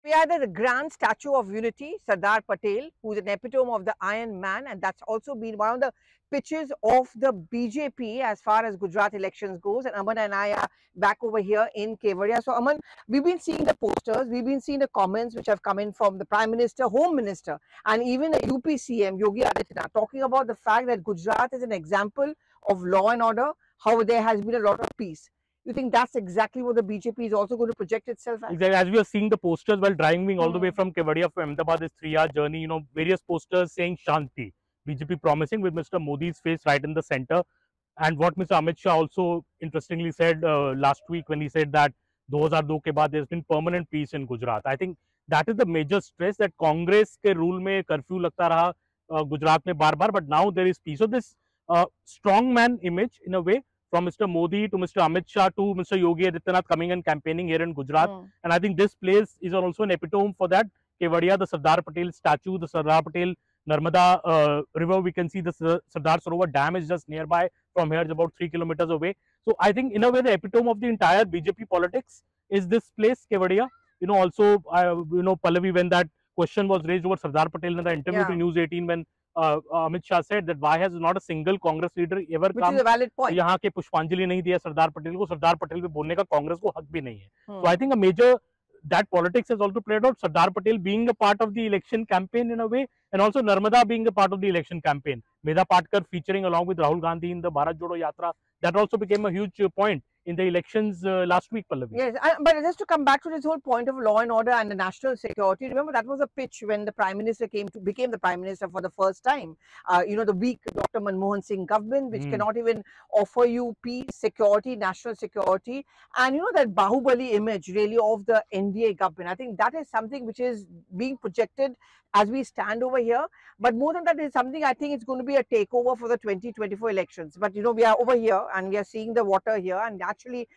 We had the grand statue of unity, Sardar Patel, who's an epitome of the Iron Man, and that's also been one of the pitches of the BJP as far as Gujarat elections goes. And Aman and I are back over here in Kevadia. So Aman, we've been seeing the posters, we've been seeing the comments which have come in from the Prime Minister, Home Minister, and even the UP CM Yogi Adityanath talking about the fact that Gujarat is an example of law and order, how there has been a lot of peace. You think that's exactly what the BJP is also going to project itself as? Exactly. As we are seeing the posters while driving all the way from Kevadia from Ahmedabad, this 3-hour journey, various posters saying Shanti. BJP promising with Mr. Modi's face right in the center. And what Mr. Amit Shah also interestingly said last week when he said that 2002 ke baad there's been permanent peace in Gujarat. I think that is the major stress that Congress ke rule mein curfew lagta raha Gujarat mein bar, but now there is peace. So this strongman image in a way, from Mr. Modi to Mr. Amit Shah to Mr. Yogi Adityanath coming and campaigning here in Gujarat. And I think this place is also an epitome for that. Kevadia, the Sardar Patel statue, the Sardar Patel Narmada river, we can see the Sardar Sarovar Dam is just nearby from here, it's about 3 kilometers away. So I think in a way the epitome of the entire BJP politics is this place, Kevadia. Also, Pallavi, when that question was raised over Sardar Patel in the interview to News 18, when Amit Shah said that why has not a single Congress leader ever come यहाँ के पुष्पांजलि नहीं दिया सरदार पटेल को, सरदार पटेल पे बोलने का कांग्रेस को हक भी नहीं है. So I think a major that politics has also played out. Sardar Patel being a part of the election campaign in a way, and also Narmada being a part of the election campaign. Medha Patkar featuring along with Rahul Gandhi in the Bharat Jodo Yatra, that also became a huge point in the elections last week, Pallavi. Yes, but just to come back to this whole point of law and order and the national security, remember that was a pitch when the Prime Minister became the Prime Minister for the first time. The weak Dr. Manmohan Singh government, which cannot even offer you peace, security, national security, and that Bahubali image really of the NDA government. I think that is something which is being projected as we stand over here. But more than that, is something I think it's going to be a takeover for the 2024 elections. But we are over here and we are seeing the water here, and actually,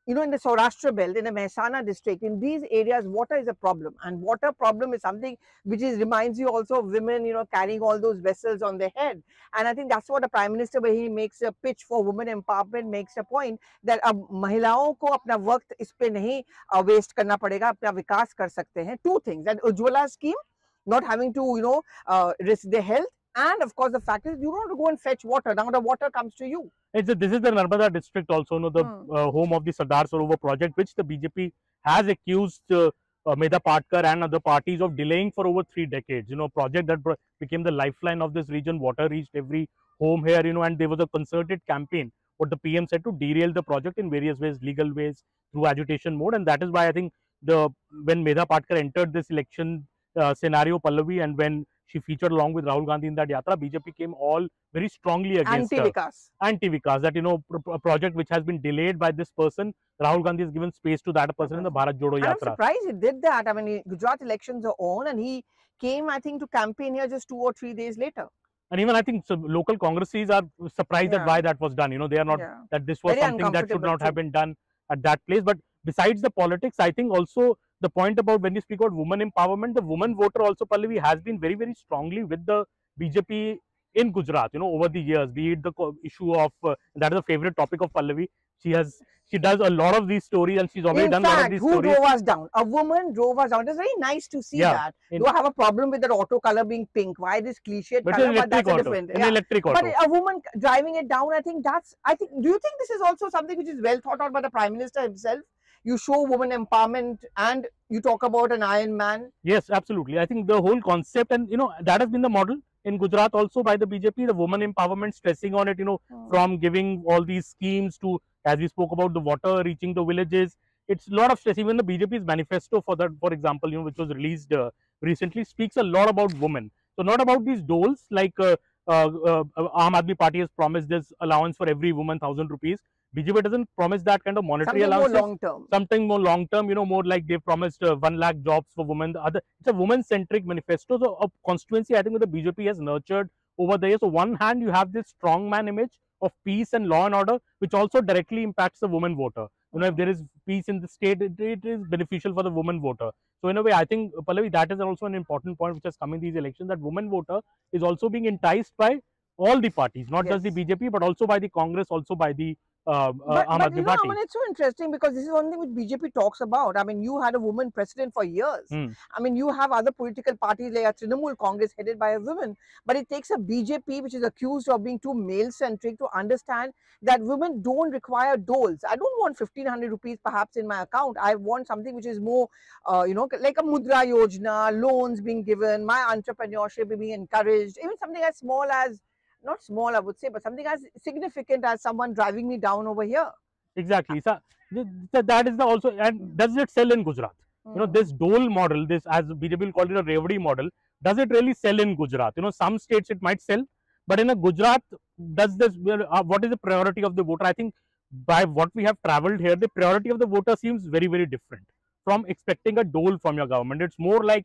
in the Saurashtra belt, in the Mehsana district, in these areas, water is a problem, and water problem is something which reminds you also of women, carrying all those vessels on their head. And I think that's what the Prime Minister, where he makes a pitch for women empowerment, makes a point that अब महिलाओं को अपना वक्त इस पे नहीं waste करना पड़ेगा, अपना विकास कर सकते हैं. Two things, that Ujjwala scheme, not having to risk their health, and of course the fact is you don't have to go and fetch water. Now the water comes to you. This is the Narmada district also, the home of the Sardar Sarovar project, which the BJP has accused Medha Patkar and other parties of delaying for over 3 decades. Project that became the lifeline of this region. Water reached every home here, and there was a concerted campaign, what the PM said, to derail the project in various ways, legal ways, through agitation mode. And that is why I think when Medha Patkar entered this election scenario, Pallavi, and when she featured along with Rahul Gandhi in that yatra, BJP came all very strongly against anti-Vikas. Anti-Vikas, that a project which has been delayed by this person, Rahul Gandhi has given space to that person in the Bharat Jodo Yatra. I'm surprised he did that. I mean, Gujarat elections are on, and he came, I think, to campaign here just 2 or 3 days later. And even I think local Congresses are surprised at why that was done. They are not, that this was very something that should not have been done at that place. But besides the politics, I think also the point about when you speak about women empowerment, the woman voter also, Pallavi, has been very, very strongly with the BJP in Gujarat, over the years, be it the issue of, that is a favorite topic of Pallavi. She does a lot of these stories, and she's already done a lot of these stories. Who drove us down? A woman drove us down. It's very nice to see that. Do I have a problem with that auto color being pink? Why this cliched color? But that's different. An electric auto. But a woman driving it down, I think, do you think this is also something which is well thought out by the Prime Minister himself? You show women empowerment and you talk about an Iron Man. Yes, absolutely. I think the whole concept, and that has been the model in Gujarat also by the BJP, the woman empowerment, stressing on it, from giving all these schemes to, as we spoke about, the water reaching the villages. It's a lot of stress. Even the BJP's manifesto for that, for example, which was released recently, speaks a lot about women. So not about these doles like Aam Aadmi Party has promised this allowance for every woman 1,000 rupees. BJP doesn't promise that kind of monetary allowance. Something more long term. Something more long term, more like they've promised 1 lakh jobs for women. It's a woman centric manifesto. So a constituency, I think, with the BJP has nurtured over the years. So one hand, you have this strongman image of peace and law and order, which also directly impacts the woman voter. If there is peace in the state, it is beneficial for the woman voter. So in a way, I think, Pallavi, that is also an important point which has come in these elections, that woman voter is also being enticed by all the parties, not just the BJP, but also by the Congress, also by the Aam But Aadmi I Party. mean, it's so interesting because this is one thing which BJP talks about. I mean, you had a woman president for years. Hmm. I mean, you have other political parties like Trinamool Congress headed by a woman, but it takes a BJP which is accused of being too male-centric to understand that women don't require doles. I don't want 1,500 rupees perhaps in my account. I want something which is more, like a Mudra Yojana, loans being given, my entrepreneurship being encouraged, even something as small as, not small, I would say, but something as significant as someone driving me down over here. Exactly. So that is the also, and does it sell in Gujarat? This dole model, this as BJP will call it a Revdi model, does it really sell in Gujarat? Some states it might sell, but in a Gujarat, does this, what is the priority of the voter? I think by what we have traveled here, the priority of the voter seems very, very different from expecting a dole from your government. It's more like,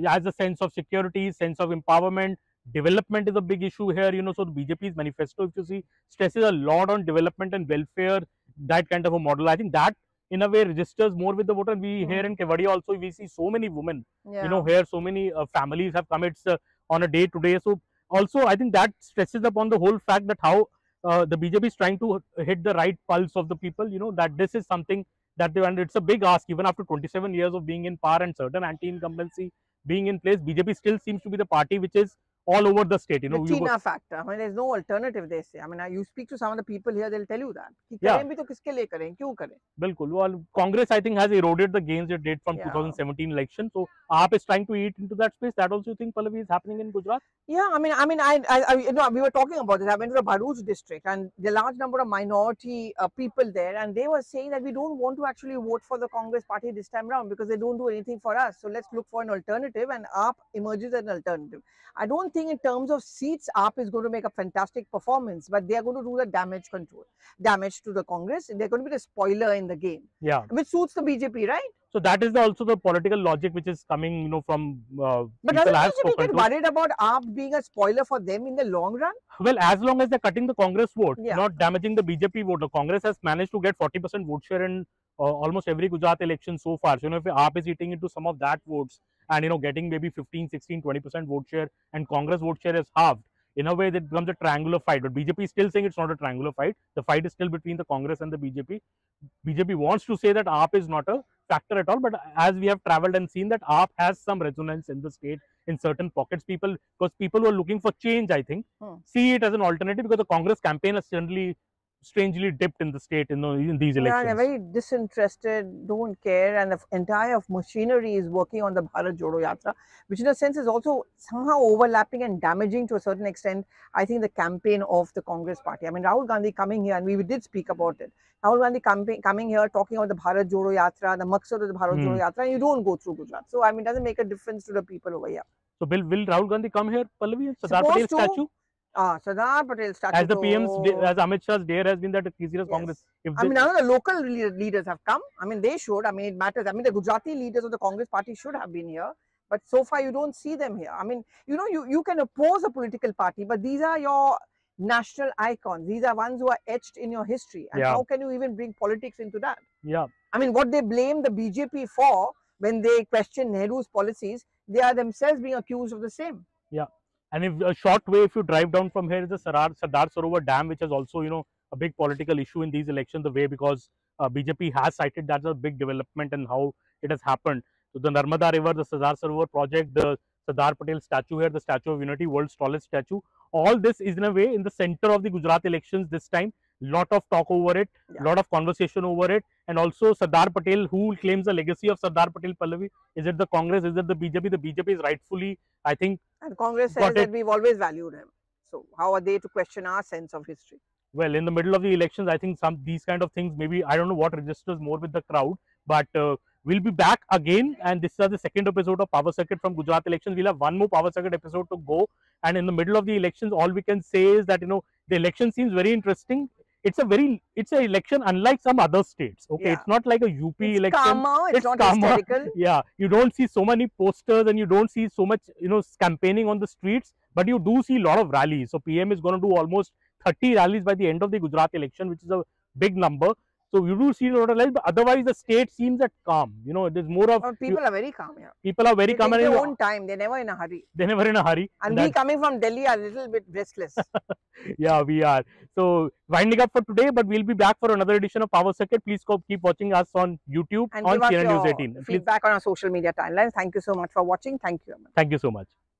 as a sense of security, sense of empowerment. Development is a big issue here, so the BJP's manifesto, if you see, stresses a lot on development and welfare, that kind of a model. I think that in a way registers more with the voter. We here in Kevadia also, we see so many women, Yeah. here so many families have come. It's on a day to day. So also I think that stresses upon the whole fact that how the BJP is trying to hit the right pulse of the people, that this is something that they, and it's a big ask even after 27 years of being in power and certain anti-incumbency being in place. BJP still seems to be the party which is all over the state. The Tina factor. I mean, there's no alternative, they say. I mean, you speak to some of the people here, they'll tell you that. कि Yeah. करें भी तो किसके लिए करें, क्यों करें? Bilkul. Well, Congress, I think, has eroded the gains it did from Yeah. 2017 election. So, AAP is trying to eat into that space. That also, you think, Pallavi, is happening in Gujarat? Yeah, we were talking about this. I went to the Bharuch district, and the large number of minority people there, and they were saying that we don't want to actually vote for the Congress party this time around because they don't do anything for us. So let's look for an alternative, and AAP emerges as an alternative. I don't think in terms of seats, AAP is going to make a fantastic performance, but they are going to do the damage control, damage to the Congress. They're going to be the spoiler in the game, Yeah. which suits the BJP, right? So that is also the political logic which is coming, from But people doesn't I have BJP spoken get to. worried about AAP being a spoiler for them in the long run? Well, as long as they're cutting the Congress vote, Yeah. not damaging the BJP vote. The Congress has managed to get 40% vote share in almost every Gujarat election so far. So, if AAP is eating into some of that votes and, getting maybe 15, 16, 20% vote share, and Congress vote share is halved, in a way that becomes a triangular fight. But BJP is still saying it's not a triangular fight. The fight is still between the Congress and the BJP. BJP wants to say that AAP is not a factor at all, but as we have traveled and seen that AAP has some resonance in the state in certain pockets, because people who are looking for change, I think, see it as an alternative, because the Congress campaign has certainly strangely dipped in the state in these elections. Yeah, they're very disinterested, don't care, and the entire machinery is working on the Bharat Jodo Yatra, which in a sense is also somehow overlapping and damaging to a certain extent, I think, the campaign of the Congress party. I mean, Rahul Gandhi coming here, and we did speak about it. Rahul Gandhi coming here, talking about the Bharat Jodo Yatra, the maqsad of the Bharat Jodo Yatra, and you don't go through Gujarat. So, I mean, it doesn't make a difference to the people over here. So, will Rahul Gandhi come here, Pallavi? Sardar Patel statue? Sardar Patel statue. As the PM's, as Amit Shah's dare has been that it's serious Congress. I mean, none of the local leaders have come. I mean, they should. I mean, it matters. I mean, the Gujarati leaders of the Congress party should have been here. But so far, you don't see them here. I mean, you can oppose a political party, but these are your national icons. These are ones who are etched in your history. And how can you even bring politics into that? Yeah. I mean, what they blame the BJP for when they question Nehru's policies, they are themselves being accused of the same. Yeah. And if a short way, if you drive down from here, is the Sardar Sarovar Dam, which is also, a big political issue in these elections, the way, because BJP has cited that's a big development and how it has happened. So the Narmada River, the Sardar Sarovar project, the Sardar Patel statue here, the Statue of Unity, world's tallest statue, all this is in a way in the center of the Gujarat elections this time. Lot of talk over it, lot of conversation over it, and also Sardar Patel, who claims the legacy of Sardar Patel, Pallavi. Is it the Congress? Is it the BJP? The BJP is rightfully, I think. And Congress says that we've always valued him. So how are they to question our sense of history? Well, in the middle of the elections, I think these kind of things, maybe, I don't know what registers more with the crowd, but we'll be back again, and this is the second episode of Power Circuit from Gujarat elections. We'll have one more Power Circuit episode to go, and in the middle of the elections, all we can say is that, the election seems very interesting. It's an election unlike some other states. Okay, it's not like a UP election. Calmer, it's not hysterical. Yeah, you don't see so many posters and you don't see so much, campaigning on the streets, but you do see a lot of rallies. So PM is going to do almost 30 rallies by the end of the Gujarat election, which is a big number. So you do see a lot of lights, but otherwise the state seems at calm. You know, it is more of People are very calm. Yeah, people are very they calm take and their own time. They're never in a hurry. they're never in a hurry. And we coming from Delhi are a little bit restless. Yeah, we are. So winding up for today, but we'll be back for another edition of Power Circuit. Please keep watching us on YouTube And on give us CNN News your 18. Please, feedback on our social media timelines. Thank you so much for watching. Thank you, Aman. thank you so much.